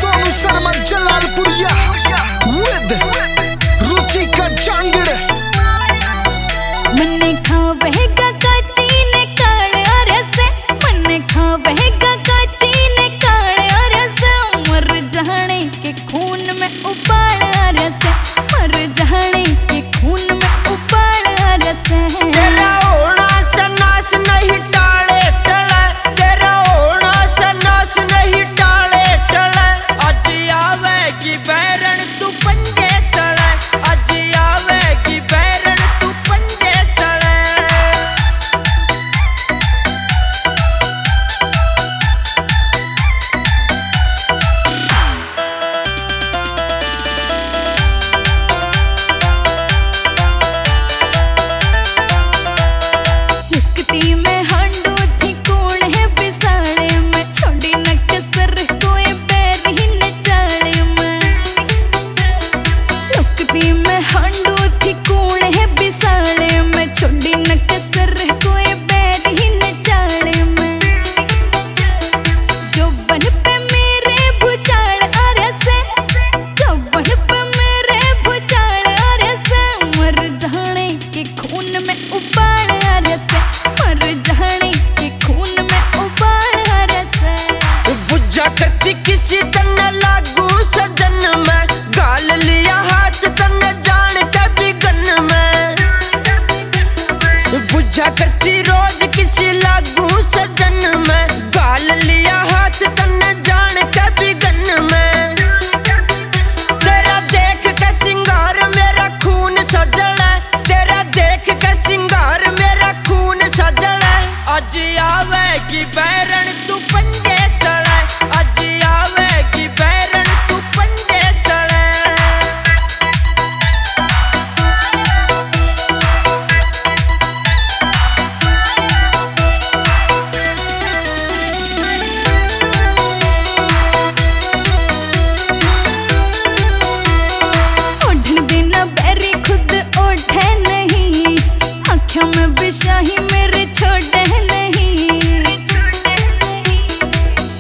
Sonu Sharma जलालपुरिया with Ruchika Jangad. मन्ने खावेगा काची ने काले रसे, मन्ने खावेगा काची ने काले रसे, मर जाने के खून में उबाल रसे, मर जाने के खून में उबाल रसे। तेरा होना सन्नास नहीं टाले टले, तेरा होना सन्नास नहीं टाले टले, आज आवेगी बैरन तू पंजे तले, आज आवेगी बैरन तू पंजे तले। युक्ति में हांडू थी कौन है बिसाले में, छोड़ी न कसर कोई पैर ही न चाले में। युक्ति में हांडू थी कौन है बिसाले में, छोड़ी न कसर कोई पैर ही न चाले में। जो बन पे मेरे भुचाल अरसे, जो बन पे मेरे भुचाल अरसे, मर जाने के खून में उबाल रसे, मर जाने के खून में उबाल रसे। बुझा करती किसी तन्ने लागू सजन में, गाल लिया हाथ तन्ने जान के बिगन में। बुझा करती रोज किसी लागू सजन में, गाल लिया हाथ तन्ने जान के बिगन में। तेरा देख के सिंगार मेरा खून सजल है, तेरा देख के सिंगार मेरा खून सजल है, आज आवेगी बैरन तू पंजे तले, आज आवेगी बैरन तू पंजे तले। ओढ़न देना बैरी खुद ओढ़े नहीं, आँखों में बिशाही मेरे छोड़े नहीं।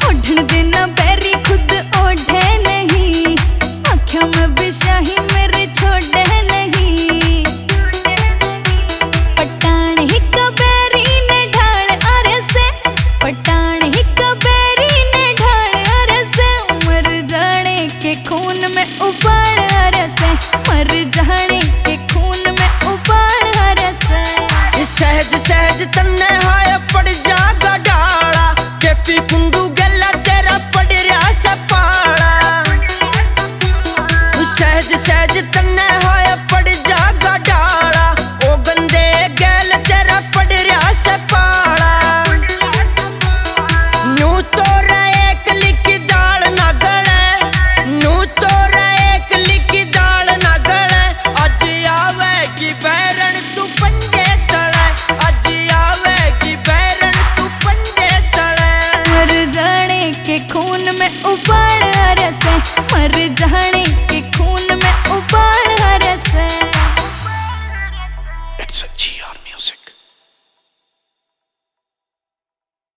ओढ़न देना बैरी खुद ओढ़े नहीं, आँखों में बिशाही मेरे छोड़े नहीं। पटान ही कबेरी ने ढाल अरसे, पटान ही कबेरी ने ढाल अरसे, मर जाने के खून में उबाल रसे, मर जाने के खून में उबाल रसे। सहज सहज तन्ने हाय पड़ जागा डाला, केपी कुंडू गला तेरा पड़ रहा से पाला। सहज सहज तन्ने हाय पड़ जागा डाला, ओ गंदे गैल तेरा